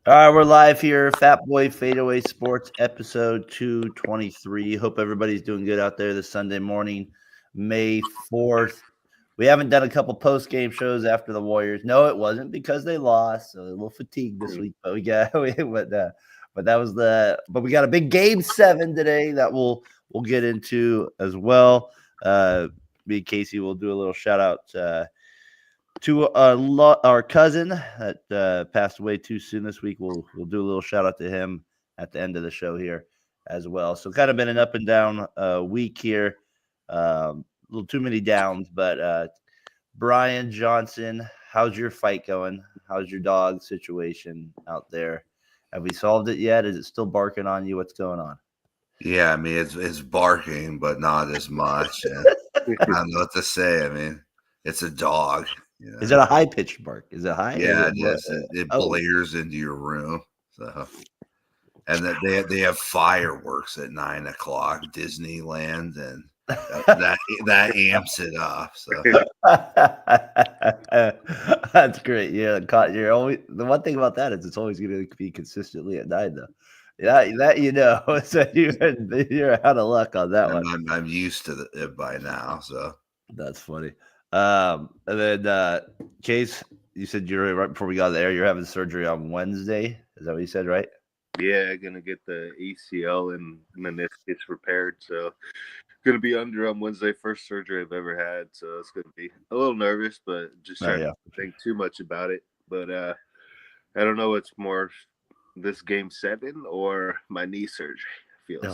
All right, we're live here. Fatboy FadeAway Sports episode 223. Hope everybody's doing good out there this Sunday morning, May 4th. We haven't done a couple post game shows after the Warriors. No, it wasn't because they lost. So a little fatigued this week, but we got but that was but we got a big game 7 today that we'll get into as well. Me and Casey will do a little shout out to our cousin that passed away too soon this week. We'll do a little shout out to him at the end of the show here as well. So kind of been an up and down week here. A little too many downs, but Brian Johnson, how's your fight going? How's your dog situation out there? Have we solved it yet? Is it still barking on you? What's going on? Yeah, I mean it's barking, but not as much. And I don't know what to say. I mean, it's a dog. Is it a high pitched bark? Is it high? Yeah, it is. It blares into your room. So, and that they have fireworks at 9:00, Disneyland, and that amps it up. So that's great. Yeah, you're always the one thing about that is it's always going to be consistently at 9, though. Yeah, that so you're out of luck on that one. I'm used to it by now. So that's funny. And then Case, you said you're right before we got there. You're having surgery on Wednesday. Is that what you said, right? Yeah, gonna get the ACL and meniscus repaired. So gonna be under on Wednesday. First surgery I've ever had. So it's gonna be a little nervous, but just trying to think too much about it. But I don't know what's more, this game 7 or my knee surgery feels.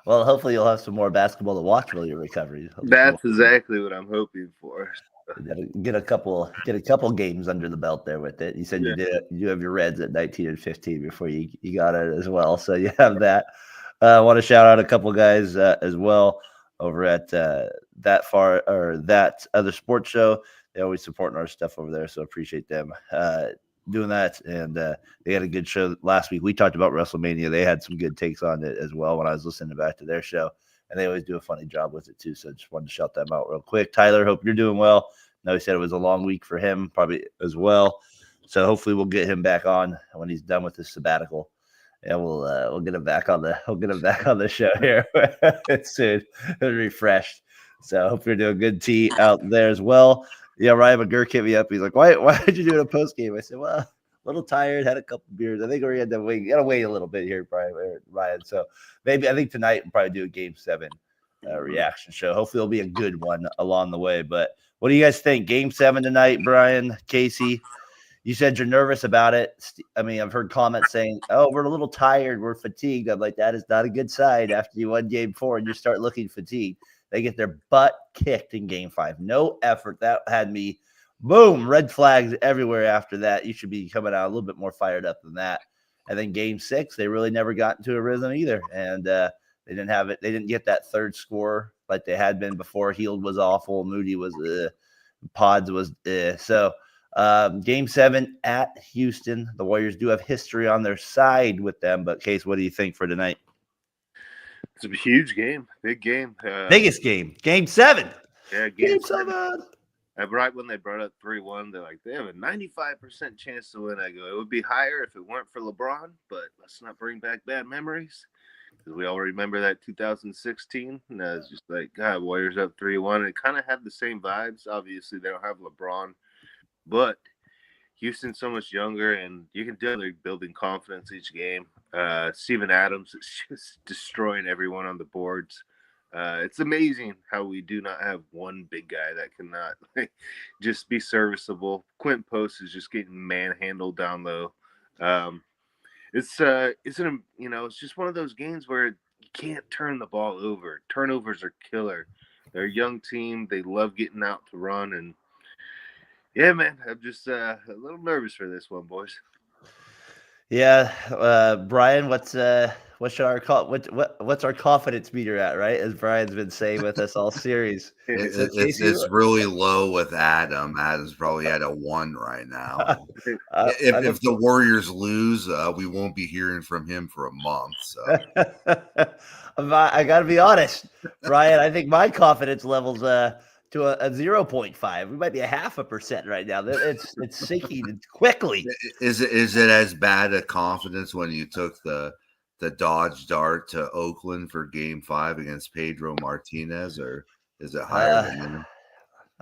Well, hopefully you'll have some more basketball to watch while you're recovering. That's exactly what I'm hoping for. Get a couple games under the belt there with it. You said you have your Reds at 19 and 15 before you got it as well, so you have that. I want to shout out a couple guys as well over at that other sports show. They're always supporting our stuff over there, so appreciate them doing that. And they had a good show last week. We talked about WrestleMania. They had some good takes on it as well when I was listening back to their show. And they always do a funny job with it too. So just wanted to shout them out real quick. Tyler, hope you're doing well. No, he said it was a long week for him, probably as well. So hopefully we'll get him back on when he's done with his sabbatical. And we'll get him back on the show here soon. Refreshed. So hope you're doing good, T, out there as well. Yeah, Ryan McGurk hit me up. He's like, why did you do it a post game? I said, well, a little tired, had a couple beers. I think we had to wait a little bit here, Ryan. So I think tonight we'll probably do a game 7 reaction show. Hopefully it'll be a good one along the way. But what do you guys think? Game 7 tonight, Brian, Casey. You said you're nervous about it. I mean, I've heard comments saying, oh, we're a little tired, we're fatigued. I'm like, that is not a good sign after you won game 4 and you start looking fatigued. They get their butt kicked in game 5. No effort. That had me, boom, red flags everywhere after that. You should be coming out a little bit more fired up than that. And then game 6, they really never got into a rhythm either. And they didn't have it. They didn't get that third score like they had been before. Heald was awful. Moody was Pods was So game 7 at Houston. The Warriors do have history on their side with them. But, Case, what do you think for tonight? It's a huge game, big game. Biggest game. Game 7. Yeah, game 7. Right when they brought up 3-1, they're like, they have a 95% chance to win. I go, it would be higher if it weren't for LeBron, but let's not bring back bad memories. Because we all remember that 2016. And it's just like, God, Warriors up 3-1. It kind of had the same vibes. Obviously, they don't have LeBron, but Houston's so much younger, and you can tell they're building confidence each game. Steven Adams is just destroying everyone on the boards. It's amazing how we do not have one big guy that cannot just be serviceable. Quint Post is just getting manhandled down low. It's just one of those games where you can't turn the ball over. Turnovers are killer. They're a young team. They love getting out to run, and yeah, man, I'm just a little nervous for this one, boys. Yeah, Brian, what's our confidence meter at, right? As Brian's been saying with us all series. It's really low with Adam. Adam's probably at a 1 right now. If the Warriors lose, we won't be hearing from him for a month. So I got to be honest, Brian. I think my confidence level's to a 0.5. We might be a 0.5% right now. It's sinking quickly. Is it as bad a confidence when you took the Dodge Dart to Oakland for Game 5 against Pedro Martinez, or is it higher than that?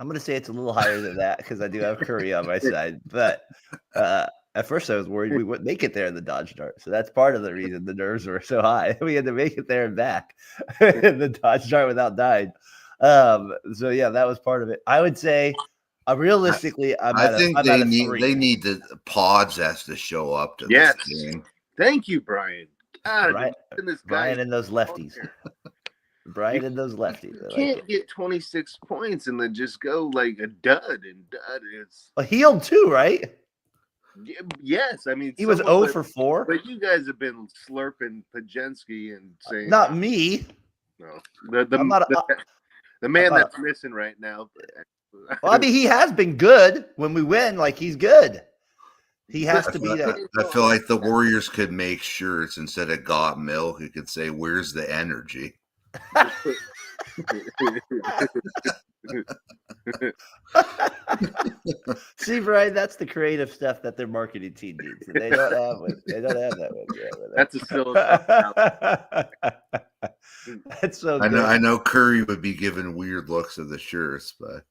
I'm going to say it's a little higher than that because I do have Curry on my side. But at first I was worried we wouldn't make it there in the Dodge Dart. So that's part of the reason the nerves were so high. We had to make it there and back in the Dodge Dart without dying. So yeah, that was part of it. I would say realistically, I think they need the Pods has to show up to this game. Thank you, Brian. God, Brian and those lefties. Brian and those lefties. You can't get 26 points and then just go like a dud. It's healed too, right? Yes, I mean he was 0 for 4. But you guys have been slurping Pajensky and saying not me. No, the man that's missing right now. Well, I mean, he has been good when we win. Like he's good. He has to be that. I feel like the Warriors could make shirts instead of "Got Milk." You could say, "Where's the energy?" See, Brian, that's the creative stuff that their marketing team needs. They don't have it. They don't have that one. That's a still. That's so. I know. Curry would be giving weird looks of the shirts, but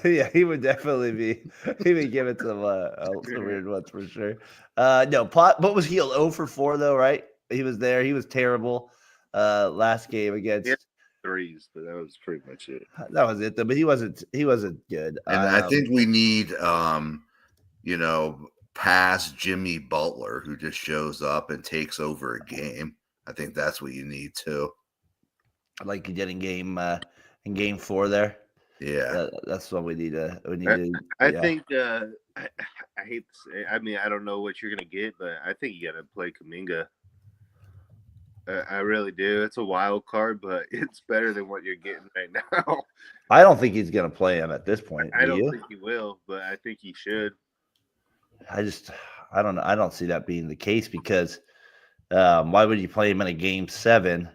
yeah, he would definitely be. He would give it some weird ones for sure. No, Pot. What was he? 0 for 4 though, right? He was there. He was terrible. Last game against threes, but that was pretty much it. That was it though, but he wasn't good. And I think we need past Jimmy Butler who just shows up and takes over a game. I think that's what you need too. Like you did in game 4 there. Yeah. That's what we need to I think I hate to say, I mean, I don't know what you're gonna get, but I think you gotta play Kuminga. I really do. It's a wild card, but it's better than what you're getting right now. I don't think he's going to play him at this point. I don't think he will, but I think he should. I don't know. I don't see that being the case because why would you play him in a game 7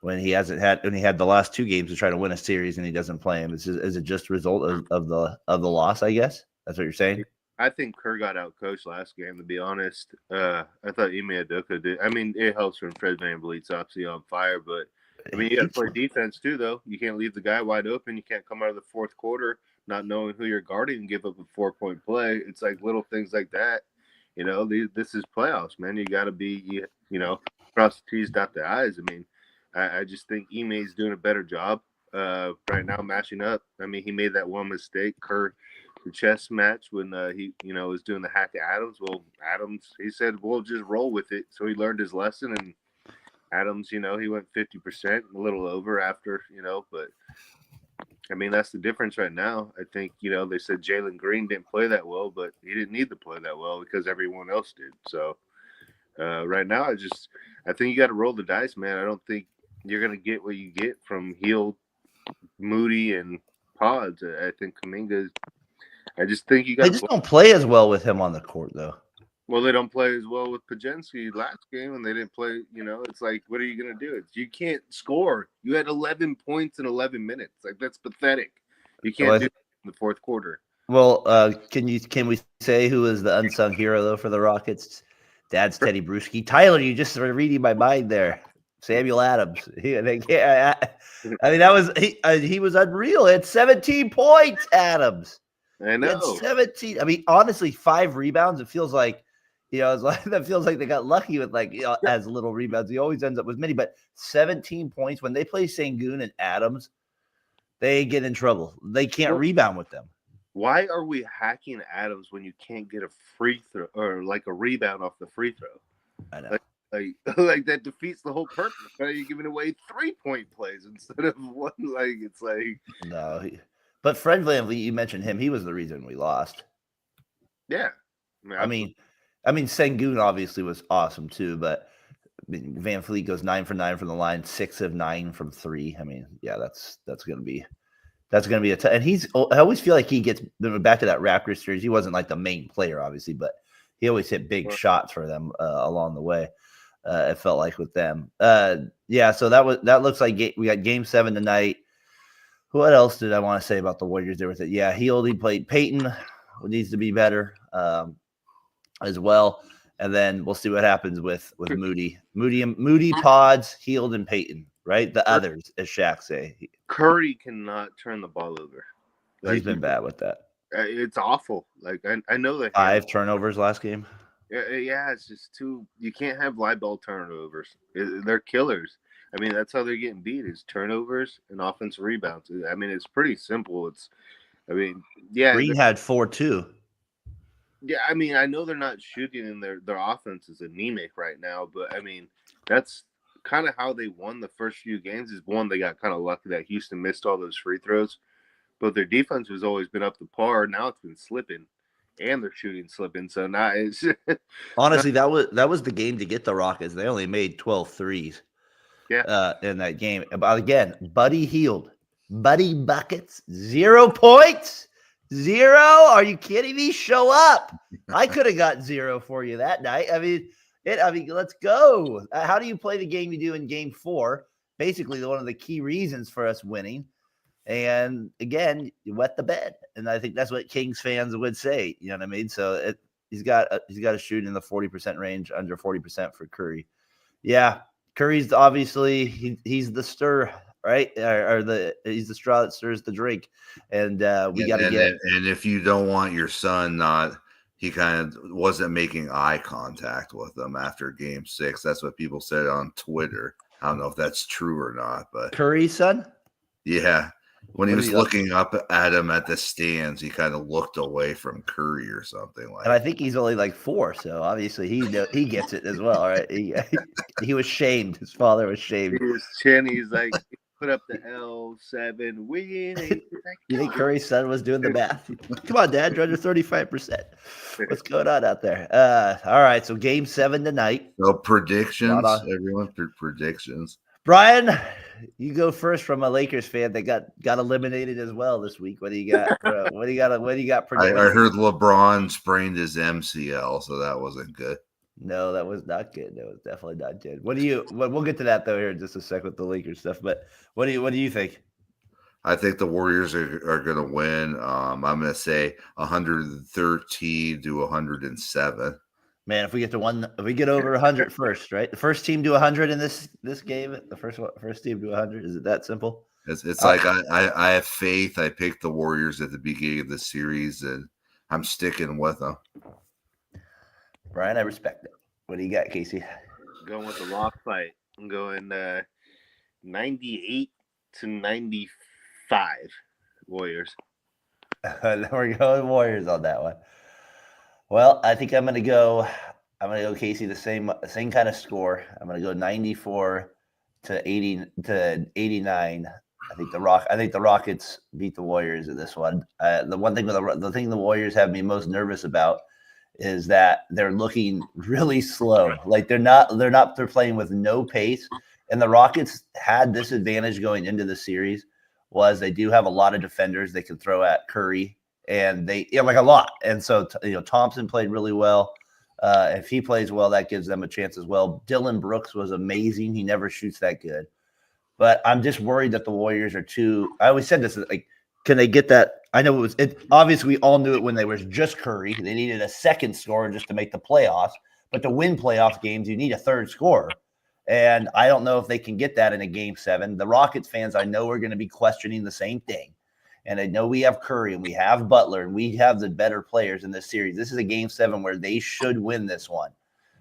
when he had the last 2 games to try to win a series and he doesn't play him? Is it just a result of the loss? I guess that's what you're saying. I think Kerr got out coached last game, to be honest. I thought Ime Udoka did. I mean, it helps when Fred VanVleet's obviously on fire, but I mean, you got to play defense too, though. You can't leave the guy wide open. You can't come out of the fourth quarter not knowing who you're guarding and give up a 4-point play. It's like little things like that. You know, this is playoffs, man. You got to be, cross the T's, dot the I's. I mean, I just think Ime's doing a better job right now matching up. I mean, he made that one mistake, Kerr. The chess match when he was doing the hack to Adams. Well, Adams, he said, we'll just roll with it. So he learned his lesson, and Adams, he went 50%, a little over after, but I mean, that's the difference right now. I think, they said Jalen Green didn't play that well, but he didn't need to play that well because everyone else did. So right now, I think you got to roll the dice, man. I don't think you're going to get what you get from Hield, Moody, and Pods. I think Kuminga I just think you got. They just don't play as well with him on the court, though. Well, they don't play as well with Pajensky last game, and they didn't play. It's like, what are you going to do? You can't score. You had 11 points in 11 minutes. Like that's pathetic. You can't do it in the fourth quarter. Well, can we say who is the unsung hero though for the Rockets? Dad's Teddy Bruschi. Tyler, you just started reading my mind there. Samuel Adams. He was unreal. He had 17 points. Adams. I know. 17. I mean, honestly, 5 rebounds. It feels like, that feels like they got lucky with as little rebounds. He always ends up with many, but 17 points when they play Sengun and Adams, they get in trouble. They can't rebound with them. Why are we hacking Adams when you can't get a free throw or like a rebound off the free throw? I know. Like that defeats the whole purpose. Why are you giving away 3-point plays instead of one? Like it's like no. But Fred VanVleet, you mentioned him. He was the reason we lost. Yeah. I mean, Sengun obviously was awesome too, but VanVleet goes 9 for 9 from the line, 6 of 9 from 3. I mean, yeah, that's going to be a and I always feel like he gets back to that Raptors series. He wasn't like the main player, obviously, but he always hit big shots for them along the way. It felt like with them. So that looks like we got game 7 tonight. What else did I want to say about the Warriors there with it? Yeah, he played Peyton, who needs to be better as well. And then we'll see what happens with Moody. Moody, Pods, Heald, and Peyton, right? The others, as Shaq say. Curry cannot turn the ball over. He's been bad with that. It's awful. Like I know that 5 turnovers last game. Yeah, it's just too. You can't have live ball turnovers. They're killers. I mean, that's how they're getting beat is turnovers and offensive rebounds. I mean, it's pretty simple. Green had 4 too. Yeah, I mean, I know they're not shooting and their offense is anemic right now, but I mean, that's kind of how they won the first few games. Is one, they got kind of lucky that Houston missed all those free throws, but their defense has always been up to par. Now it's been slipping, and their shooting slipping. So now it's honestly that was the game to get the Rockets. They only made 12 threes. Yeah, in that game. But again, Buddy Heald, Buddy buckets, 0 points. 0? Are you kidding me? Show up. I could have got 0 for you that night. I mean, let's go. How do you play the game you do in game 4? Basically, one of the key reasons for us winning. And again, you wet the bed. And I think that's what Kings fans would say. You know what I mean? So he's got to shoot in the 40% range, under 40% for Curry. Yeah, Curry's obviously he's the stir. Right, he's the straw that stirs the drink, and we got to get. And if you don't want your son, he kind of wasn't making eye contact with them after Game 6. That's what people said on Twitter. I don't know if that's true or not, but Curry's son. Yeah, when he was looking up at him at the stands, he kind of looked away from Curry or something like. And I think he's only like 4, so obviously he gets it as well. Right, he was shamed. His father was shamed. He was chinny. He's like. Put up the L7 win. You think Curry's son was doing the math? Come on, Dad, you're under 35%. What's going on out there? All right, so Game 7 tonight. So predictions, everyone. Predictions. Brian, you go first from a Lakers fan that got eliminated as well this week. What do you got? What do you got? I heard LeBron sprained his MCL, so that wasn't good. No, that was not good. That was definitely not good. We'll get to that though here in just a sec with the Lakers stuff. But what do you think? I think the Warriors are going to win. I'm going to say 113 to 107. Man, if we get over 100 first, right? The first team to 100 in this game. The first team to 100. Is it that simple? It's like I have faith. I picked the Warriors at the beginning of the series, and I'm sticking with them. Brian, I respect it. What do you got, Casey? Going with the lock fight. I'm going 98 to 95 Warriors. We're going Warriors on that one. Well, I think I'm gonna go Casey, the same kind of score. I'm gonna go 94 to 80 to 89. I think the Rockets beat the Warriors in this one. The thing the Warriors have me most nervous about is that they're looking really slow. Like they're playing with no pace. And the Rockets had this advantage going into the series was they do have a lot of defenders they can throw at Curry, and like a lot. And so Thompson played really well. If he plays well, that gives them a chance as well. Dylan Brooks was amazing. He never shoots that good. But I'm just worried that the Warriors are too. I always said this, like, can they get that? I know obviously we all knew it when they was just Curry. They needed a second scorer just to make the playoffs. But to win playoff games, you need a third scorer. And I don't know if they can get that in a Game 7. The Rockets fans, I know, are going to be questioning the same thing. And I know we have Curry and we have Butler and we have the better players in this series. This is a Game 7 where they should win this one.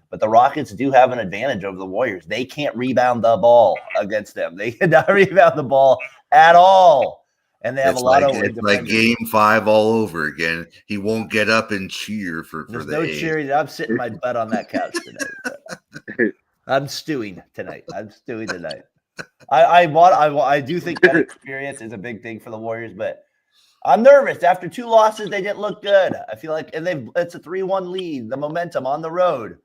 But the Rockets do have an advantage over the Warriors. They can't rebound the ball against them. They cannot rebound the ball at all. And they have a lot of it's like Game 5 all over again. He won't get up and cheer for There's the no eight. cheering. I'm sitting my butt on that couch tonight. I'm stewing tonight. I do think that experience is a big thing for the Warriors, but I'm nervous. After 2 losses, they didn't look good. I feel like, and it's a 3-1 lead. The momentum on the road.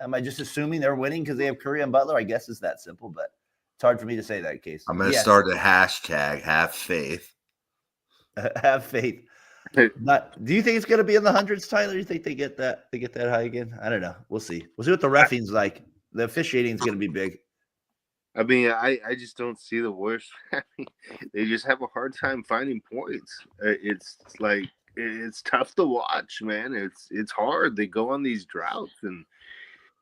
Am I just assuming they're winning because they have Curry and Butler? I guess it's that simple, but it's hard for me to say that, Case. I'm going to start a hashtag. Have faith. Have faith. Do you think it's going to be in the hundreds, Tyler? Do you think they get that high again? I don't know. We'll see. We'll see what the reffing's like. The officiating is going to be big. I mean, I just don't see the Warriors. They just have a hard time finding points. It's like it's tough to watch, man. It's hard. They go on these droughts, and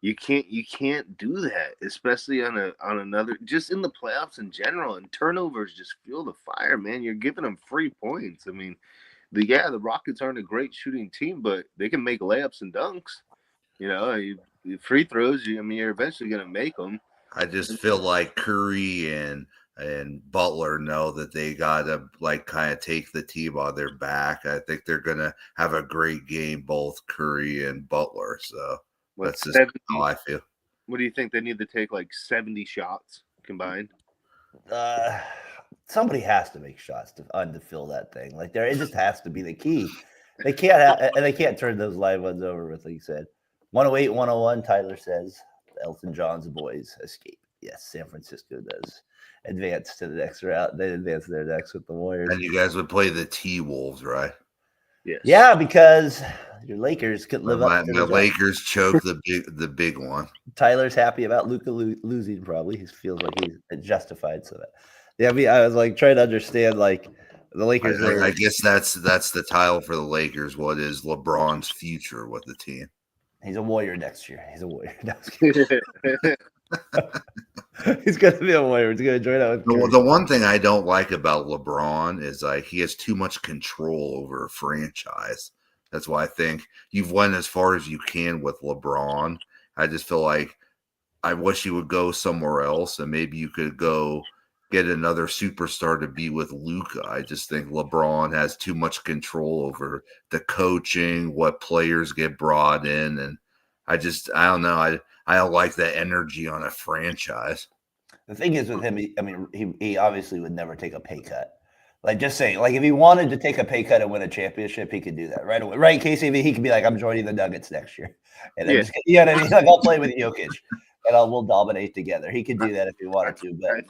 you can't do that, especially on another, just in the playoffs in general. And turnovers just fuel the fire, man. You're giving them free points. I mean, the Rockets aren't a great shooting team, but they can make layups and dunks. Free throws. I mean, you're eventually gonna make them. I just feel like Curry and Butler know that they gotta like kind of take the team on their back. I think they're gonna have a great game, both Curry and Butler. So that's just how I feel. What do you think? They need to take like 70 shots combined. Somebody has to make shots to fill that thing. Like it just has to be the key. They can't turn those live ones over with, like you said. 108, 101, Tyler says Elton John's boys escape. Yes, San Francisco does advance to the next round. They advance their next with the Warriors. And you guys would play the T-Wolves, right? Yes. Yeah, because your Lakers couldn't live up to the Lakers choked the big one. Tyler's happy about Luka losing, probably. He feels like he's justified. So that, yeah, I mean, I was like trying to understand, like, the Lakers. I guess that's the title for the Lakers. What is LeBron's future with the team? He's a Warrior next year. He's a Warrior. He's going to be a Warrior. He's going to join out with the one thing I don't like about LeBron is like he has too much control over a franchise. That's why I think you've went as far as you can with LeBron. I just feel like I wish he would go somewhere else, and maybe you could go get another superstar to be with Luka. I just think LeBron has too much control over the coaching, what players get brought in, and I don't know. I don't like that energy on a franchise. The thing is with him, he obviously would never take a pay cut. Like, just saying, like, if he wanted to take a pay cut and win a championship, he could do that right away. Right, KCB, he could be like, I'm joining the Nuggets next year. And then just, you know what I mean? Like, I'll play with Jokic, and we'll dominate together. He could do that if he wanted to. But I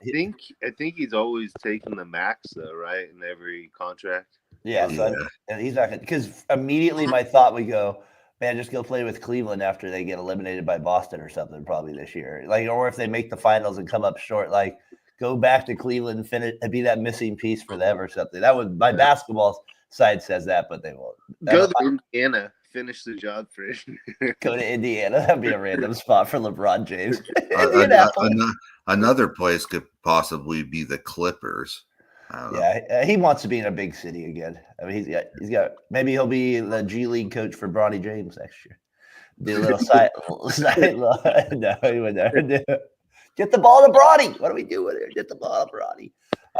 think he's always taking the max, though, right, in every contract. Yeah, so he's not going to, because immediately my thought would go, man, just go play with Cleveland after they get eliminated by Boston or something probably this year. Like, or if they make the finals and come up short, like, go back to Cleveland and finish and be that missing piece for them or something. That was my basketball side says that, but they won't. Go to Indiana, finish the job for it. Go to Indiana. That'd be a random spot for LeBron James. Another place could possibly be the Clippers. I don't know. Yeah, he wants to be in a big city again. I mean, he's got maybe he'll be the G League coach for Bronny James next year. Do a little side. No, he would never do it. Get the ball to Bronny. What do we do with it? Get the ball to Bronny.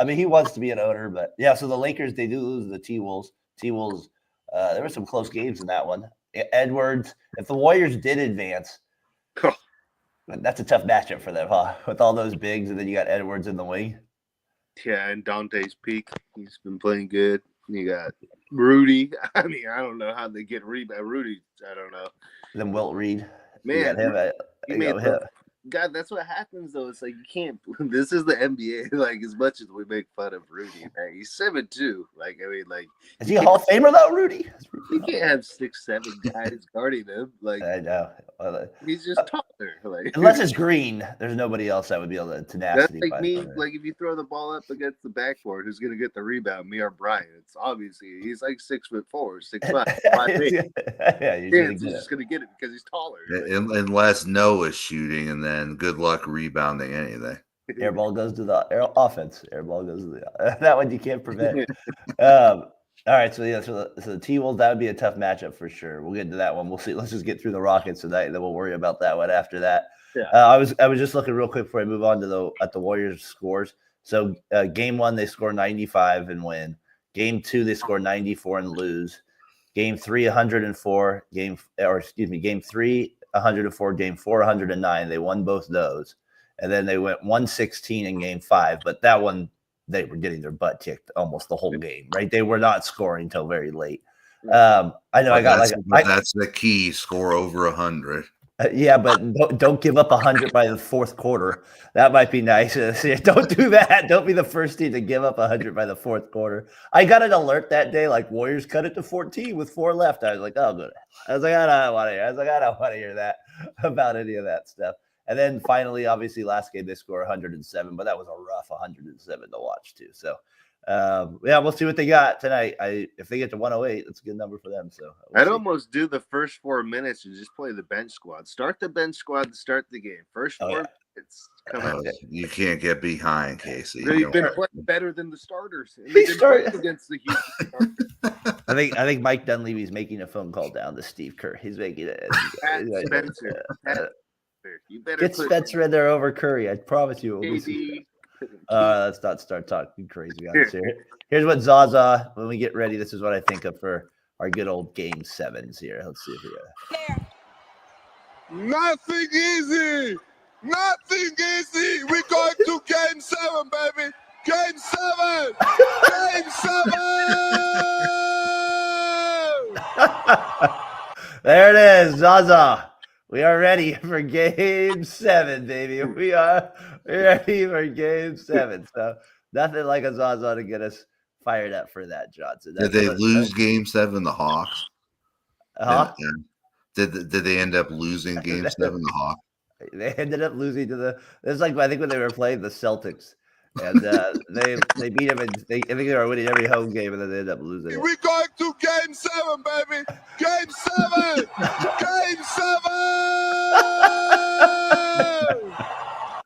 I mean, he wants to be an owner, but yeah. So the Lakers, they do lose the T-Wolves. T-Wolves. There were some close games in that one. Edwards. If the Warriors did advance, that's a tough matchup for them, huh? With all those bigs, and then you got Edwards in the wing. Yeah, and Dante's peak. He's been playing good. You got Rudy. I mean, I don't know how they get rebound. Rudy, I don't know. Then Wilt Reed. Man, God, that's what happens though. It's like you can't. This is the NBA. Like, as much as we make fun of Rudy, man, he's 7'2". Like, I mean, like, is he a Hall of Famer though, Rudy? You can't have 6'7" guys guarding him. Like, I know. He's just taller. Like, unless it's Green, there's nobody else that would be able to tenacity. That's like me. Like, if you throw the ball up against the backboard, who's gonna get the rebound? Me or Brian? It's obviously he's like 6'4", 6'5", 5'8". Yeah, he's just gonna get it because he's taller. Unless Noah's shooting, and then good luck rebounding anything. Air ball goes to the offense. Air ball goes to that one you can't prevent. All right, so the T-Wolves, that would be a tough matchup for sure. We'll get into that one. We'll see. Let's just get through the Rockets tonight, and then we'll worry about that one after that. Yeah. I was just looking real quick before I move on to the Warriors scores. So game 1 they score 95 and win. Game 2 they score 94 and lose. Game 3 104. Game 3 104. Game 4 109. They won both those, and then they went 116 in game 5. But that one, they were getting their butt kicked almost the whole game, right? They were not scoring until very late. I know that's the key. Score over 100. Yeah, but don't give up 100 by the fourth quarter. That might be nice. Don't do that. Don't be the first team to give up 100 by the fourth quarter. I got an alert that day, like Warriors cut it to 14 with 4 left. I was like, oh, good. I was like, I don't want to hear that about any of that stuff. And then finally, obviously, last game they score 107, but that was a rough 107 to watch too. So, yeah, we'll see what they got tonight. If they get to 108, that's a good number for them. So I'd almost do the first 4 minutes and just play the bench squad. Start the bench squad to start the game. First 4 minutes. Come out. You can't get behind, Casey. They've been playing better than the starters. He started against the Houston Starters. I think Mike Dunleavy's making a phone call down to Steve Kerr. He's making it. Spencer. You better get Spencer in there over Curry. I promise you. Let's not start talking crazy on this here. Here's what Zaza, when we get ready, this is what I think of for our good old game 7s here. Let's see if we got Nothing easy. Nothing easy. We're going to game 7, baby. Game 7. Game 7. There it is, Zaza. We are ready for game 7, baby. We are ready for game 7. So nothing like a Zaza to get us fired up for that, Johnson. Did they lose game 7, the Hawks? Huh? Did they end up losing game 7, the Hawks? They ended up losing to the. It's like I think when they were playing the Celtics, and they beat them, and I think they were winning every home game, and then they ended up losing. We're going to game 7, baby. Game 7. Game 7.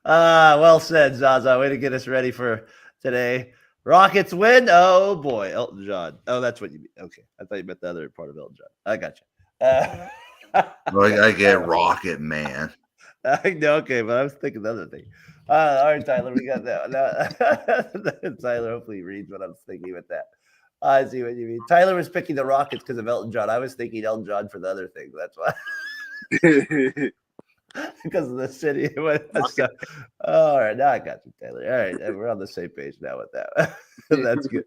Well said, Zaza. Way to get us ready for today. Rockets win. Oh boy, Elton John. Oh, that's what you mean. Okay, I thought you meant the other part of Elton John. I got you. Well, I get Rocket Man. I know, okay, but I was thinking the other thing. All right, Tyler, we got that. Tyler hopefully reads what I was thinking with that. I see what you mean. Tyler was picking the Rockets because of Elton John. I was thinking Elton John for the other thing. That's why. Because of the city. So, all right, now I got you, Tyler. All right, we're on the same page now with that. That's good.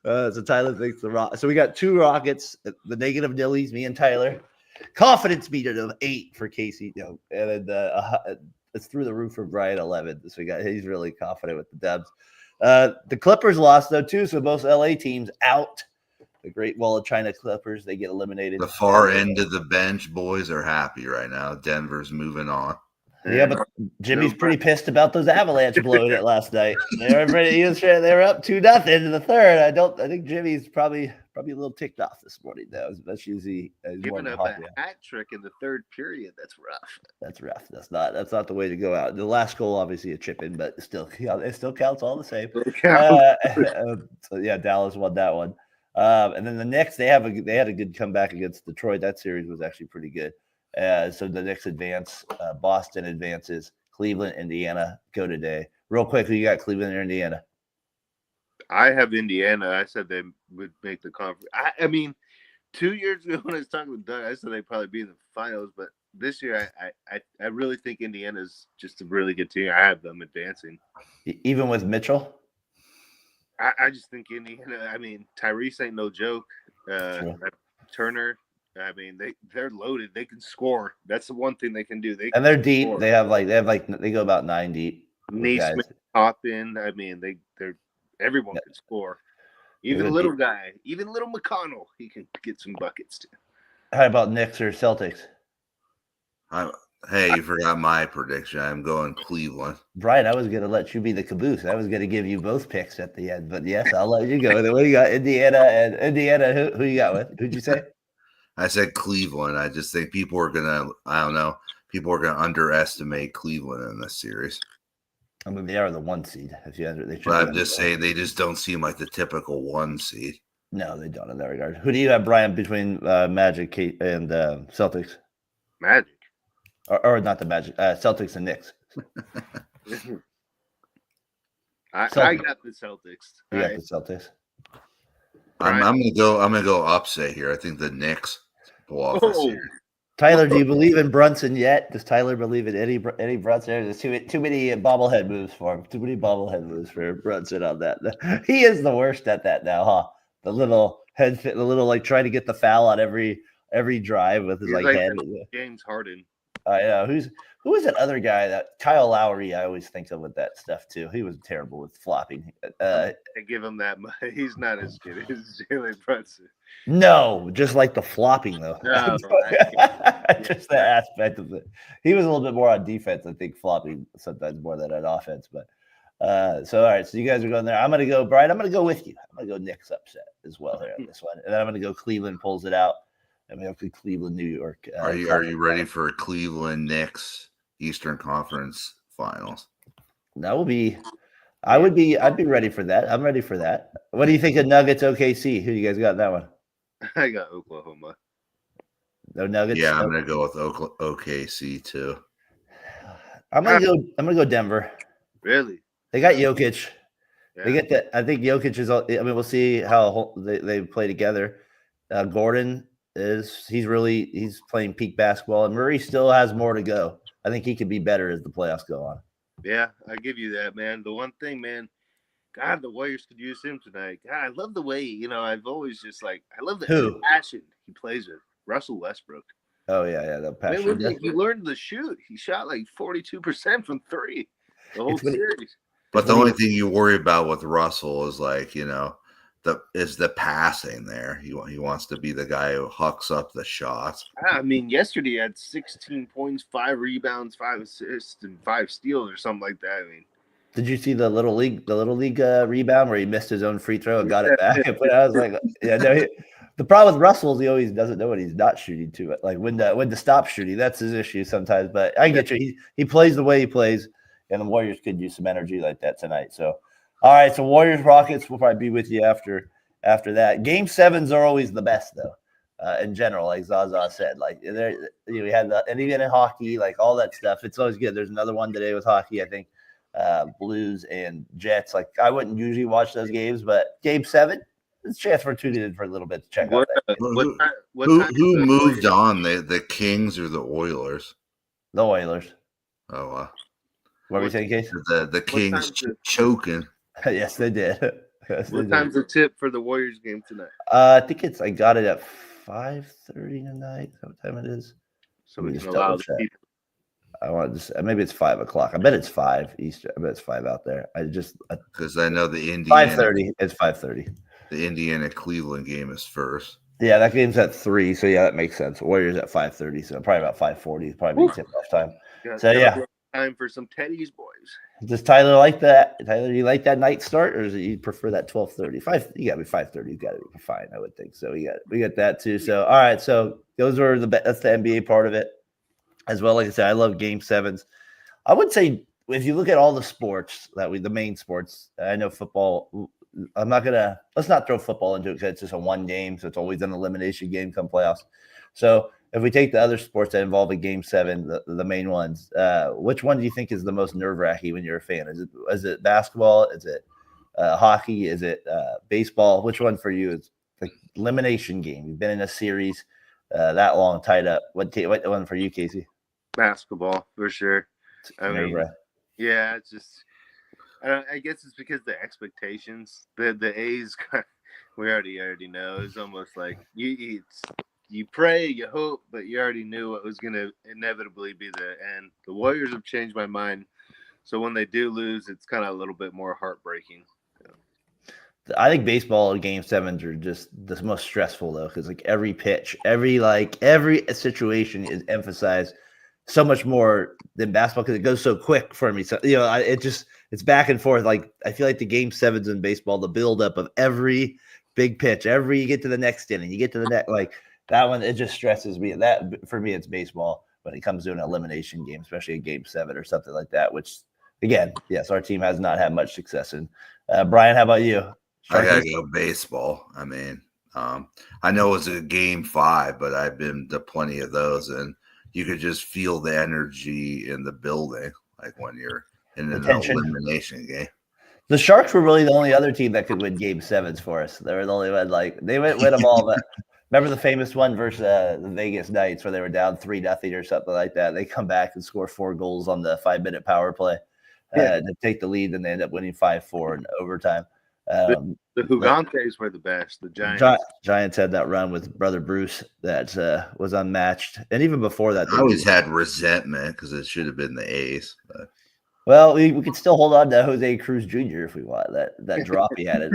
So Tyler thinks the Rock. So we got 2 Rockets. The negative nillies, me and Tyler. Confidence meter of 8 for Casey. And then it's through the roof for Brian 11. So he's really confident with the Dubs. The Clippers lost though too. So both LA teams out. The Great Wall of China Clippers, they get eliminated. The far end of the bench boys are happy right now. Denver's moving on. Yeah, but Jimmy's pretty pissed about those Avalanche blowing it last night. They were up 2-0 in the third. I think Jimmy's probably a little ticked off this morning though, especially as he's giving up a hat trick in the third period. That's rough. That's rough. That's not the way to go out. The last goal, obviously a chip in, but it still counts all the same. So yeah, Dallas won that one. And then the Knicks, they had a good comeback against Detroit. That series was actually pretty good. So the Knicks advance. Boston advances. Cleveland, Indiana go today. Real quick, who you got, Cleveland or Indiana? I have Indiana. I said they would make the conference. I mean, 2 years ago when I was talking with Doug, I said they'd probably be in the finals. But this year, I really think Indiana's just a really good team. I have them advancing. Even with Mitchell? I just think Indiana. I mean, Tyrese ain't no joke. Turner. I mean, they're loaded. They can score. That's the one thing they can do. They're deep. Score. They go about 9 deep. Neesmith, Toppin. I mean, everyone can score. Even little deep guy, even little McConnell, he can get some buckets too. How about Knicks or Celtics? Hey, you forgot my prediction. I'm going Cleveland. Brian, I was going to let you be the caboose. I was going to give you both picks at the end, but yes, I'll let you go. What do you got? Indiana. Who you got with? Who'd you say? I said Cleveland. I just think people are going to underestimate Cleveland in this series. I mean, they are the 1 seed. But I'm just saying they just don't seem like the typical 1 seed. No, they don't in that regard. Who do you have, Brian, between Magic and Celtics? Magic. Or not the Magic, Celtics and Knicks. I got the Celtics. You got the Celtics. I'm gonna go upset here. I think the Knicks pull off this series. Tyler, do you believe in Brunson yet? Does Tyler believe in any Brunson? There's too many bobblehead moves for him. Too many bobblehead moves for Brunson on that. He is the worst at that now, huh? The little head fit, the little like trying to get the foul on every drive with his head. James Harden. Who was that other guy that Kyle Lowry? I always think of with that stuff too. He was terrible with flopping. I give him that much. He's not as good as Jalen Brunson. No, just like the flopping though. No, just the aspect of it. He was a little bit more on defense, I think, flopping sometimes more than on offense. But so all right, so you guys are going there. I'm gonna go, Brian. I'm gonna go with you. I'm gonna go Knicks upset as well here on this one, and then I'm gonna go Cleveland pulls it out. And we have Cleveland, New York. Are you ready for Cleveland Knicks Eastern Conference Finals? That will be. I'd be ready for that. I'm ready for that. What do you think of Nuggets OKC? Who you guys got in that one? I got Oklahoma. No Nuggets. Yeah, I'm gonna go with OKC too. I'm gonna go Denver. Really? They got Jokic. Yeah. They get that. I think Jokic is. I mean, we'll see how they play together. Gordon he's playing peak basketball, and Murray still has more to go. I think he could be better as the playoffs go on. Yeah, I give you that, man. The one thing, man, God, the Warriors could use him tonight. God, I love the way, I've always just I love the passion he plays with. Russell Westbrook. Oh, yeah, the passion. Man, he learned to shoot. He shot 42% from three the whole series. But the only thing you worry about with Russell is the passing there. He wants to be the guy who hucks up the shots. I mean, yesterday he had 16 points, 5 rebounds, 5 assists, and 5 steals or something like that. I mean, did you see the little league rebound where he missed his own free throw and got it back? But I was like, yeah, no. The problem with Russell is he always doesn't know when he's not shooting to it. Like when to stop shooting, that's his issue sometimes. But I get you. He plays the way he plays, and the Warriors could use some energy like that tonight. So, all right. So Warriors Rockets will probably be with you after that. Game 7s are always the best though. In general, like Zaza said, we had and even in hockey, all that stuff. It's always good. There's another one today with hockey, I think. Blues and Jets. I wouldn't usually watch those games, but Game 7, it's a chance for tuning in for a little bit to check out that. Who moved on? The Kings or the Oilers? The Oilers. Oh, wow. What were you saying, Case? The Kings choking. Yes, they did. What time's the tip for the Warriors game tonight? I think I got it at 5:30 tonight. Is that what time it is? So we can allow the people. I want to maybe it's 5 o'clock. I bet it's 5 Eastern. I bet it's 5 out there. Because I know the Indiana 5:30. It's 5:30. The Indiana Cleveland game is first. Yeah, that game's at 3. So yeah, that makes sense. Warriors at 5:30. So probably about 5:40. Probably be tip off time. So yeah. Time for some Teddy's boys. Does Tyler like that? Tyler, you like that night start, or you prefer that 12:30? 5. You got to be 5:30. You got to be fine, I would think. So we got that too. So all right. So those are that's the NBA part of it as well. Like I said, I love Game 7s. I would say if you look at all the sports the main sports, I know football. Let's not throw football into it because it's just a one game, so it's always an elimination game come playoffs. So if we take the other sports that involve a Game 7, the main ones, which one do you think is the most nerve-wracking when you're a fan? Is it basketball? Is it hockey? Is it baseball? Which one for you is the elimination game? You've been in a series that long, tied up. What one for you, Casey? Basketball, for sure. I mean, yeah, it's just I guess it's because the expectations, the A's, we already know. It's almost like you pray, you hope, but you already knew what was going to inevitably be the end. The Warriors have changed my mind. So when they do lose, it's kind of a little bit more heartbreaking. I think baseball Game 7s are just the most stressful though, because every pitch, every situation is emphasized so much more than basketball because it goes so quick for me. So it's back and forth. I feel like the Game 7s in baseball, the buildup of every big pitch, you get to the next inning, you get to the next that one, it just stresses me. That for me, it's baseball when it comes to an elimination game, especially a Game 7 or something like that. Which, again, yes, our team has not had much success in. Brian, how about you? I gotta go baseball. I mean, I know it's a Game 5, but I've been to plenty of those, and you could just feel the energy in the building, when you're in an elimination game. The Sharks were really the only other team that could win Game 7s for us. They were the only one. They went win them all, but. Remember the famous one versus the Vegas Knights where they were down 3-0 or something like that? They come back and score 4 goals on the 5-minute power play to take the lead, and they end up winning 5-4 in overtime. The Gigantes were the best. The Giants. Giants had that run with brother Bruce that was unmatched, and even before that, I always had resentment because it should have been the A's. But. Well, we could still hold on to Jose Cruz Jr. if we want that drop he had.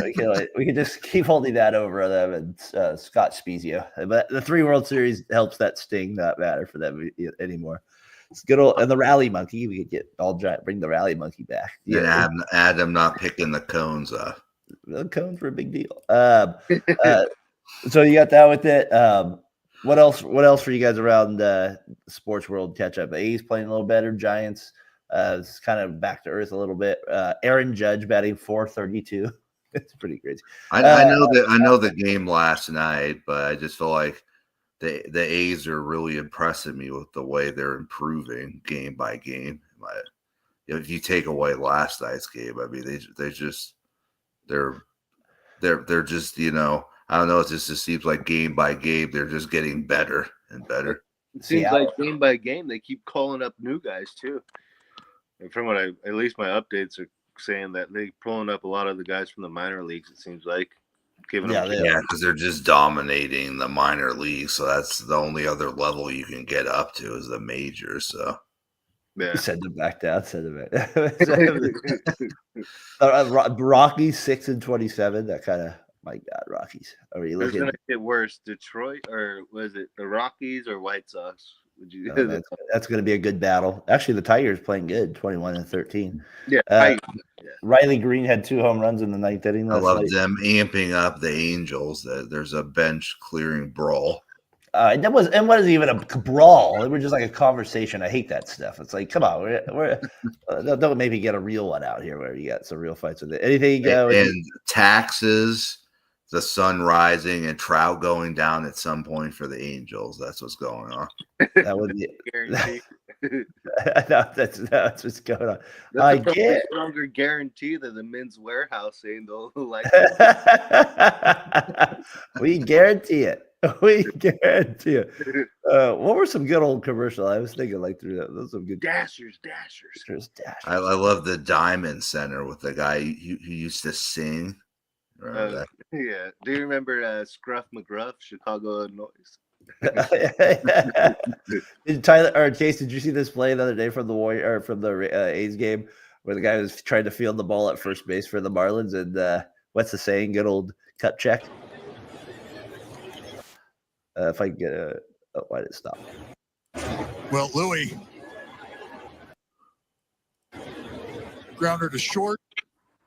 We could just keep holding that over them and Scott Spezio. But the 3 World Series helps that sting not matter for them anymore. It's good old and the rally monkey. We could get all giant, bring the rally monkey back. Yeah, and Adam not picking the cones up. The cones were a big deal. So you got that with it. What else? What else for you guys around the sports world catch up? A's playing a little better. Giants. It's kind of back to earth a little bit. Aaron Judge batting .432. It's pretty crazy. I know the game last night, but I just feel like the A's are really impressing me with the way they're improving game by game. If you take away last night's game, I mean they're just I don't know. It just seems like game by game they're just getting better and better. It seems like game by game they keep calling up new guys too. And from what at least my updates are saying that they're pulling up a lot of the guys from the minor leagues. It seems like because they're just dominating the minor leagues. So that's the only other level you can get up to is the majors. So yeah, send them back down. Send them back. Rockies 6-27. That kind of my God, Rockies. Are you looking? It's gonna get worse. Detroit or was it the Rockies or White Sox? Would you? That's going to be a good battle. Actually, the Tigers playing good, 21-13. Yeah, Riley Green had 2 home runs in the 9th inning. I love them amping up the Angels. There's a bench clearing brawl. It wasn't even a brawl. It was just like a conversation. I hate that stuff. It's like, come on, we're don't maybe get a real one out here where you got some real fights with it. Anything and taxes. The sun rising and Trout going down at some point for the Angels. That's what's going on. That would be guarantee. That's what's going on. I get stronger guarantee than the Men's Warehouse saying they'll like. We guarantee it. We guarantee it. What were some good old commercials? I was thinking like through that. Those are good Dashers. I love the Diamond Center with the guy who used to sing. Yeah. Do you remember Scruff McGruff, Chicago, Illinois? Tyler or Case, did you see this play the other day from the A's game where the guy was trying to field the ball at first base for the Marlins and what's the saying? Good old cut check. If I can get why did it stop? Well, Louis, grounder to short.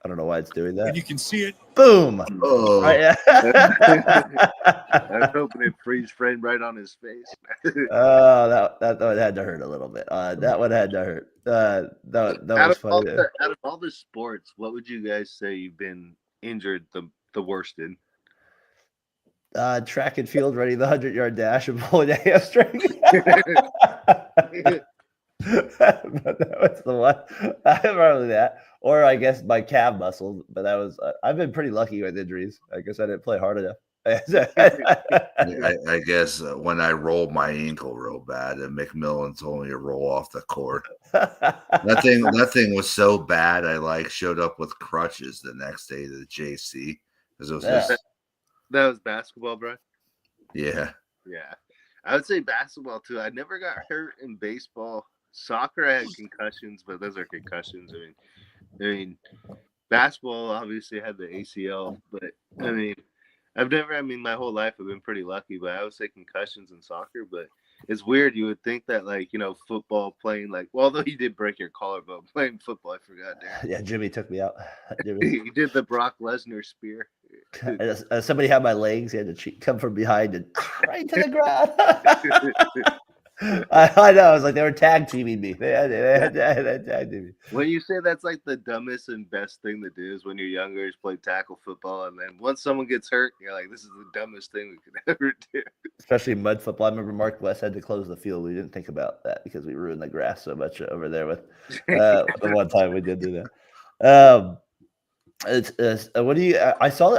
I don't know why it's doing that. And you can see it. Boom. Oh. I was hoping it freeze frame right on his face. Oh, that one had to hurt a little bit. That one had to hurt. That was funny. Out of all the sports, what would you guys say you've been injured the worst in? Track and field, running the 100-yard dash and pulling a hamstring. That was the one. Probably that, or I guess my calf muscle. But that was. I've been pretty lucky with injuries. I guess I didn't play hard enough. I guess when I rolled my ankle real bad, and McMillan told me to roll off the court. That thing was so bad. I showed up with crutches the next day to the JC because it was that was basketball, bro. Yeah. I would say basketball too. I never got hurt in baseball. Soccer, I had concussions, but those are concussions. I mean, basketball obviously had the ACL, but my whole life I've been pretty lucky. But I would say concussions in soccer. But it's weird. You would think that football playing although you did break your collarbone playing football, I forgot. Yeah, Jimmy took me out. He did the Brock Lesnar spear. Somebody had my legs. He had to come from behind and right to the ground. I know. I was like, they were tag teaming me. They had tag teaming me. When you say that's like the dumbest and best thing to do is when you're younger, is play tackle football, and then once someone gets hurt, you're like, this is the dumbest thing we could ever do. Especially mud football. I remember Mark West had to close the field. We didn't think about that because we ruined the grass so much over there with the one time we did do that. I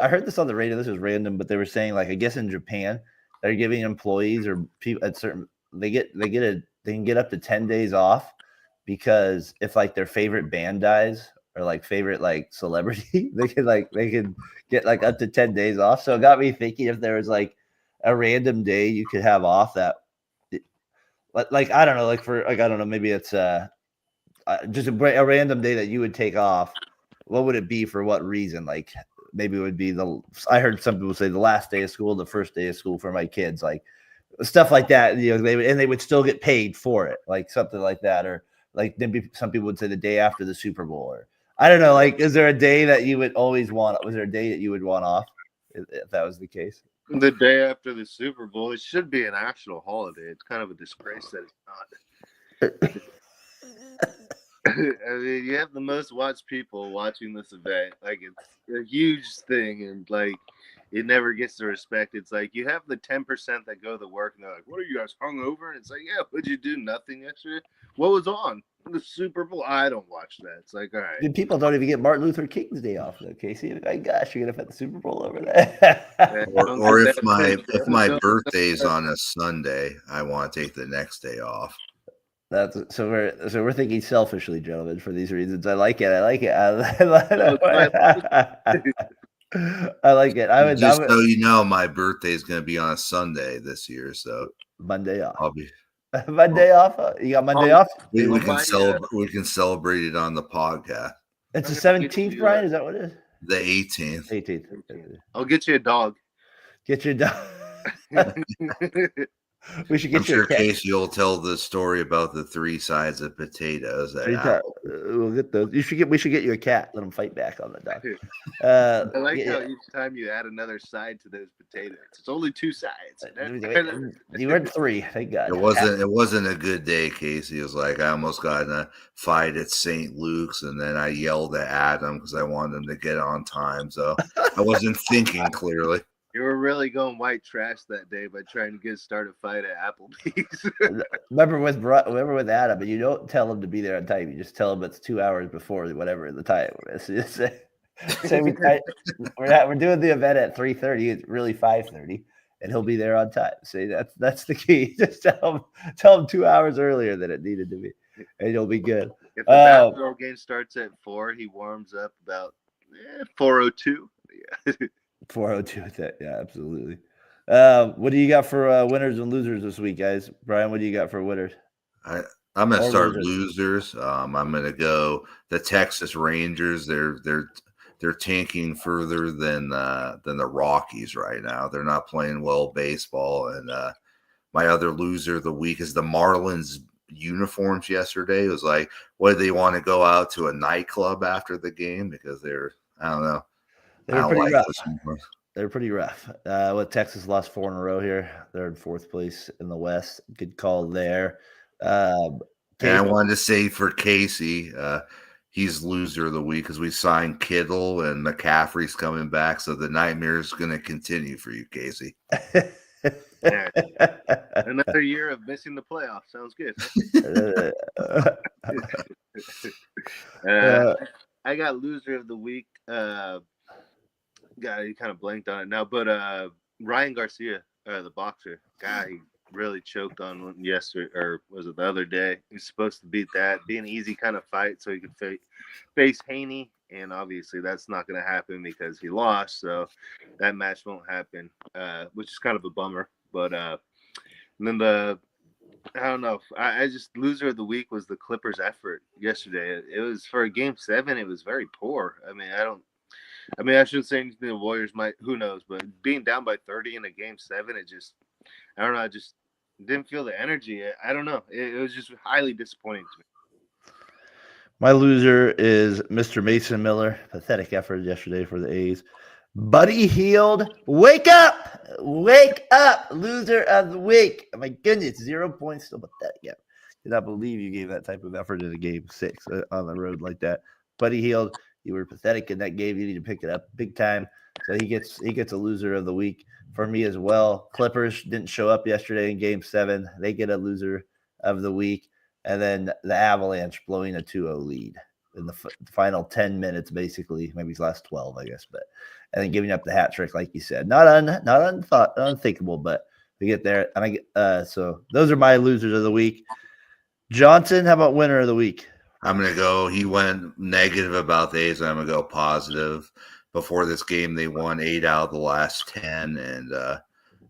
heard this on the radio. This was random, but they were saying I guess in Japan they're giving employees or people at certain they can get up to 10 days off because if their favorite band dies or like favorite like celebrity, they can get like up to 10 days off. So it got me thinking if there was like a random day you could have off that, like I don't know, like for like I don't know, maybe it's just a random day that you would take off. What would it be for what reason? Like maybe it would be I heard some people say the last day of school, the first day of school for my kids, like stuff like that. You know, they would still get paid for it, like something like that, or like maybe some people would say the day after the Super Bowl, or I don't know. Like, is there a day that you would always want? Was there a day that you would want off if that was the case? The day after the Super Bowl, it should be an actual holiday. It's kind of a disgrace that it's not. I mean, you have the most watched people watching this event. Like, it's a huge thing, and like, it never gets the respect. It's like you have the 10% that go to work, and they're like, "What are you guys hungover?" And it's like, "Yeah, what'd you do? Nothing yesterday. What was on the Super Bowl? I don't watch that." It's like, all right. Dude, people don't even get Martin Luther King's Day off, though, Casey. My gosh, you're gonna put the Super Bowl over there. Or if my birthday's on a Sunday, I want to take the next day off. So we're thinking selfishly, gentlemen, for these reasons. I like it. I like it. I like it. So you know, my birthday is going to be on a Sunday this year, so Monday off. I'll be Monday off. You got Monday off. We can celebrate it on the podcast. It's the 17th, Brian. Is that what it is? The 18th. 18th. I'll get you a dog. Get your dog. We should get I'm sure Casey will tell the story about the 3 sides of potatoes. We'll get those. We should get you a cat. Let them fight back on the dog. I like how each time you add another side to those potatoes, it's only 2 sides. You were 3. Thank God. It wasn't a good day, Casey. It was like I almost got in a fight at St. Luke's, and then I yelled at Adam because I wanted him to get on time. So I wasn't thinking clearly. You were really going white trash that day by trying to start a fight at Applebee's. remember with Adam, but you don't tell him to be there on time. You just tell him it's 2 hours before whatever the time is. We're doing the event at 3:30. It's really 5:30, and he'll be there on time. See, that's the key. Just tell him 2 hours earlier than it needed to be, and you'll be good. If the basketball game starts at 4, he warms up about 4:02. Yeah. 4:02. Yeah, absolutely. What do you got for winners and losers this week, guys? Brian, what do you got for winners? I'm gonna start losers. I'm gonna go the Texas Rangers. They're tanking further than the Rockies right now. They're not playing well baseball. And my other loser of the week is the Marlins uniforms yesterday. It was like, what, they want to go out to a nightclub after the game because I don't know. They were pretty rough. They're pretty rough. Texas lost 4 in a row here. They're in 4th place in the West. Good call there. And I wanted to say for Casey, he's loser of the week because we signed Kittle and McCaffrey's coming back. So the nightmare is going to continue for you, Casey. Yeah. Another year of missing the playoffs. Sounds good. I got loser of the week. God, he kind of blanked on it now, but Ryan Garcia, the boxer, guy, he really choked on one yesterday, or was it the other day? He's supposed to beat that, be an easy kind of fight, so he could face Haney, and obviously that's not going to happen because he lost, so that match won't happen, which is kind of a bummer. But and then I don't know. I just loser of the week was the Clippers' effort yesterday. It was for a game 7. It was very poor. I shouldn't say anything. The Warriors might, who knows, but being down by 30 in a game 7, I don't know. I just didn't feel the energy. I don't know. It was just highly disappointing to me. My loser is Mr. Mason Miller. Pathetic effort yesterday for the A's. Buddy Hield, wake up! Wake up! Loser of the week. My goodness, 0 points. Still pathetic. Yeah. Did not believe you gave that type of effort in a game 6 on the road like that. Buddy Hield, you were pathetic in that game. You need to pick it up big time. So he gets a loser of the week for me as well. Clippers didn't show up yesterday in game 7. They get a loser of the week. And then the Avalanche blowing a 2-0 lead in the final 10 minutes, basically, maybe his last 12, I guess. And then giving up the hat trick, like you said, not unthinkable, but we get there. And so those are my losers of the week. Johnson, how about winner of the week? I'm going to go. He went negative about the A's, and I'm going to go positive. Before this game, they won 8 out of the last 10, and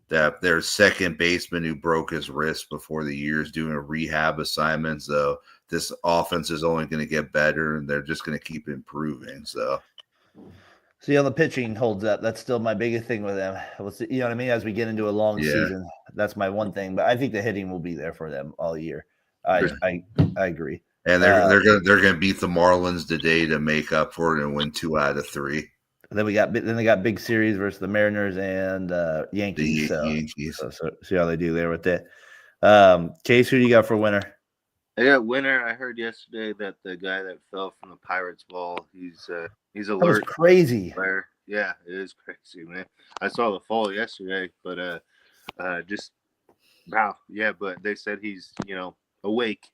that their second baseman who broke his wrist before the year is doing a rehab assignment. So this offense is only going to get better, and they're just going to keep improving. So. See how the pitching holds up. That's still my biggest thing with them. We'll see, you know what I mean? As we get into a long season, that's my one thing. But I think the hitting will be there for them all year. I agree. And they're gonna beat the Marlins today to make up for it and win 2 out of 3. Then they got big series versus the Mariners and Yankees. Yankees. So see how they do there with that. Case, who do you got for winner? I got winner. I heard yesterday that the guy that fell from the Pirates ball, he's alert. That was crazy. Player. Yeah, it is crazy, man. I saw the fall yesterday, but just wow, yeah. But they said he's awake.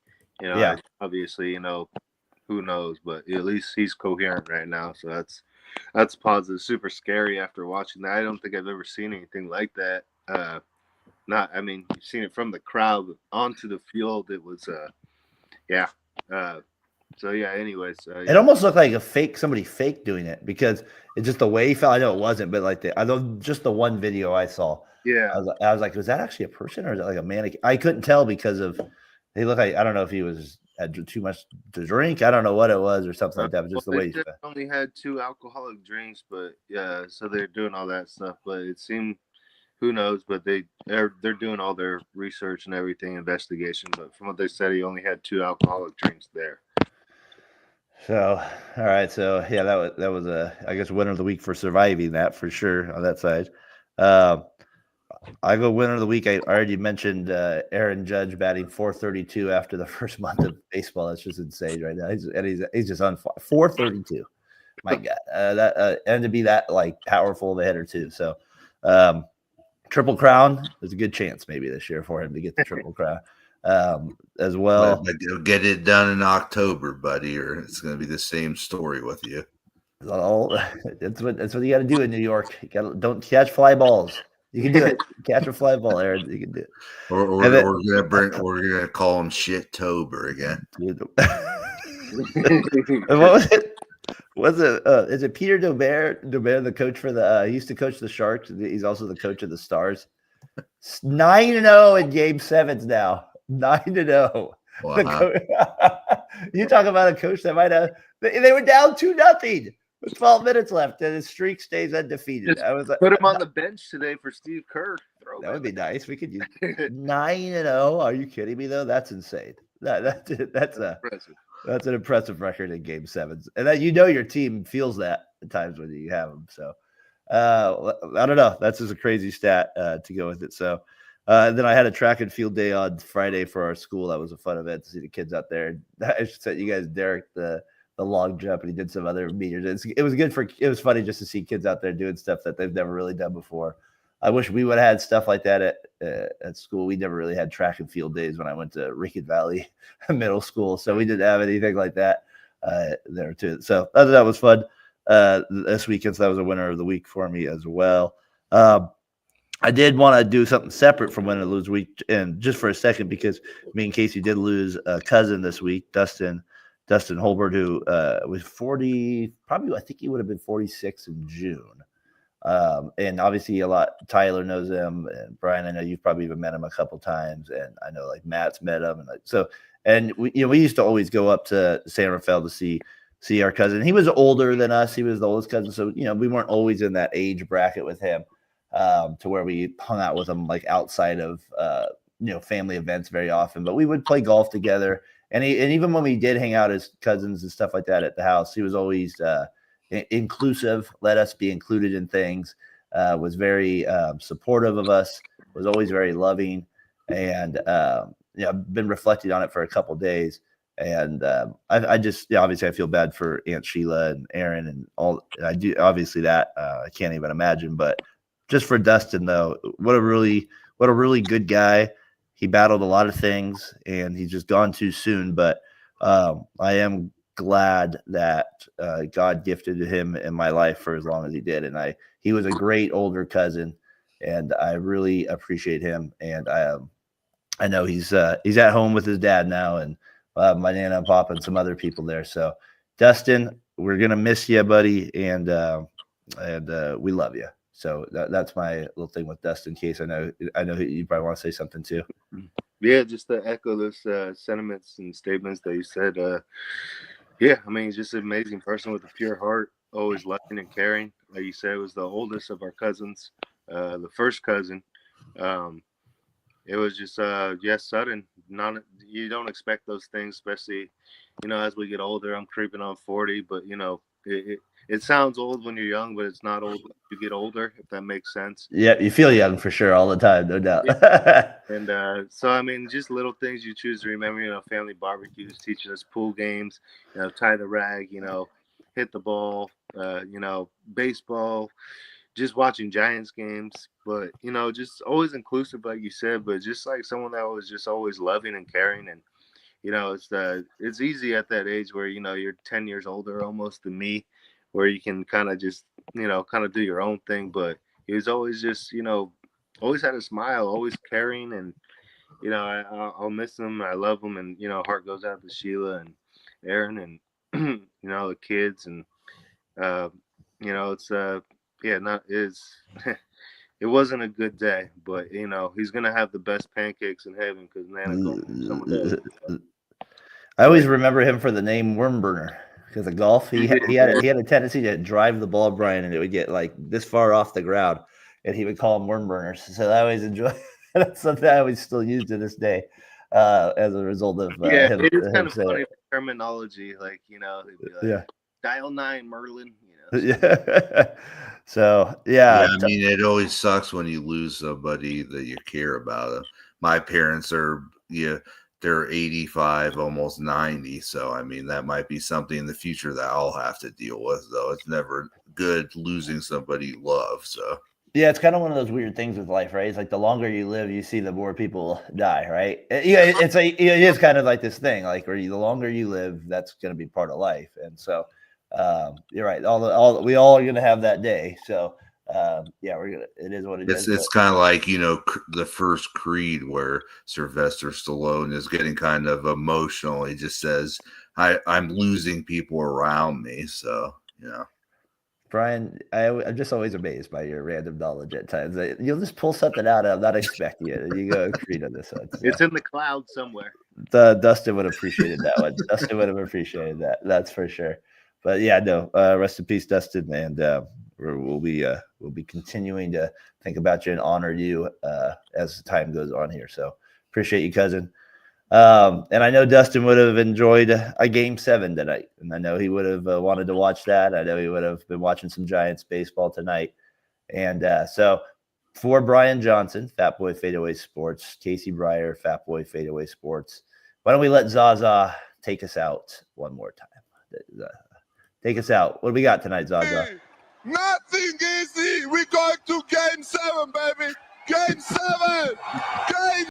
Obviously, who knows, but at least he's coherent right now, so that's positive. Super scary after watching that. I don't think I've ever seen anything like that. You've seen it from the crowd onto the field. It was anyways, it almost looked like somebody fake doing it, because it's just the way he fell. I know it wasn't, but I know just the one video I saw. Yeah, I was like, was that actually a person or is that like a mannequin? I couldn't tell because they look like, I don't know if he had too much to drink. I don't know what it was or something like that. But just the way he fell. Only had 2 alcoholic drinks, but yeah, so they're doing all that stuff. But it seemed, who knows? But they're doing all their research and everything, investigation. But from what they said, he only had 2 alcoholic drinks there. So, all right. So, yeah, that was I guess, winner of the week for surviving that, for sure, on that side. I go winner of the week. I already mentioned Aaron Judge batting .432 after the first month of baseball. That's just insane right now. He's just on fire. .432. My God. And to be that powerful of a hitter too. So, Triple Crown. There's a good chance maybe this year for him to get the Triple Crown. As well. But get it done in October, buddy, or it's going to be the same story with you. That's what you got to do in New York. Don't catch fly balls. You can do it. Catch a fly ball, Aaron. You can do it. We're gonna call him Shit-tober again. What was it? Is it Peter Dobert, the coach for the? He used to coach the Sharks. He's also the coach of the Stars. 9-0 in Game 7's now. 9-0. Wow. You talk about a coach that might have. They were down 2-0 with 12 minutes left, and his streak stays undefeated. I was like, put him on the bench today for Steve Kerr. That would be nice. We could use 9-0. Are you kidding me though? That's insane. That's impressive. That's an impressive record in Game 7s, and that your team feels that at times when you have them. So I don't know. That's just a crazy stat to go with it. So then I had a track and field day on Friday for our school. That was a fun event to see the kids out there. I should say you guys, Derek, the long jump, and he did some other meters. It was funny just to see kids out there doing stuff that they've never really done before. I wish we would have had stuff like that at school. We never really had track and field days when I went to Rickett Valley Middle School, so we didn't have anything like that there too. So that was fun this weekend. So that was a winner of the week for me as well. I did want to do something separate from win or lose week, and just for a second, because me and Casey did lose a cousin this week, Dustin Holbert, who was 40, probably, I think he would have been 46 in June. And obviously Tyler knows him, and Brian, I know you've probably even met him a couple times, and I know Matt's met him, and we used to always go up to San Rafael to see our cousin. He was older than us. He was the oldest cousin, so we weren't always in that age bracket with him, to where we hung out with him outside of family events very often. But we would play golf together. And even when we did hang out as cousins and stuff like that at the house, he was always inclusive, let us be included in things, was very supportive of us, was always very loving. And, I've been reflecting on it for a couple of days. And I just, obviously I feel bad for Aunt Sheila and Aaron and all. I do, obviously that I can't even imagine. But just for Dustin, though, what a really good guy. He battled a lot of things, and he's just gone too soon. But I am glad that God gifted him in my life for as long as he did. And he was a great older cousin, and I really appreciate him. And I know he's at home with his dad now, and my Nana and Pop and some other people there. So, Dustin, we're gonna miss you, buddy, and we love you. So that's my little thing with Dustin. In case I know you probably want to say something too. Yeah, just to echo those sentiments and statements that you said. Yeah, I mean, he's just an amazing person with a pure heart, always loving and caring. Like you said, was the oldest of our cousins, the first cousin. It was just sudden. You don't expect those things, especially as we get older. I'm creeping on 40, but it sounds old when you're young, but it's not old when you get older, if that makes sense. Yeah, you feel young for sure all the time, no doubt. Yeah. And so I mean, just little things you choose to remember. Family barbecues, teaching us pool games, tie the rag, hit the ball, baseball. Just watching Giants games, but just always inclusive, like you said, but just like someone that was just always loving and caring. And it's easy at that age where you're 10 years older almost than me, where you can kind of just kind of do your own thing. But he was always just always had a smile, always caring, and I'll miss him. I love him, and heart goes out to Sheila and Aaron and the kids, and it's it wasn't a good day, but he's gonna have the best pancakes in heaven because Nana. I always remember him for the name Wormburner because of golf. He had a tendency to drive the ball, Brian, and it would get like this far off the ground, and he would call them Wormburners. So I always enjoy. That's something I always still use to this day, as a result of him. It is kind of funny terminology, like he'd be like, dial 9 Merlin. Yeah. So yeah. I mean, it always sucks when you lose somebody that you care about. My parents are they're 85, almost 90. So I mean, that might be something in the future that I'll have to deal with. Though it's never good losing somebody you love. So yeah, it's kind of one of those weird things with life, right? It's like the longer you live, you see the more people die, right? Yeah, it is kind of like this thing, like where the longer you live, that's going to be part of life, and so. You're right. We all are gonna have that day. So it is what it is. It's kind of like the first Creed where Sylvester Stallone is getting kind of emotional. He just says, "I'm losing people around me." So Brian, I'm just always amazed by your random knowledge at times. You'll just pull something out I'm not expecting it. You go Creed on this one. So. It's in the cloud somewhere. Dustin would have appreciated that one. Dustin would have appreciated that. That's for sure. But yeah, no. Rest in peace, Dustin, and we'll be continuing to think about you and honor you as time goes on here. So appreciate you, cousin. And I know Dustin would have enjoyed a Game 7 tonight, and I know he would have wanted to watch that. I know he would have been watching some Giants baseball tonight. And so for Brian Johnson, Fatboy FadeAway Sports, Casey Breyer, Fatboy FadeAway Sports, why don't we let Zaza take us out one more time? Take us out. What do we got tonight, Zaza? Nothing easy. We're going to Game 7, baby. Game 7. Game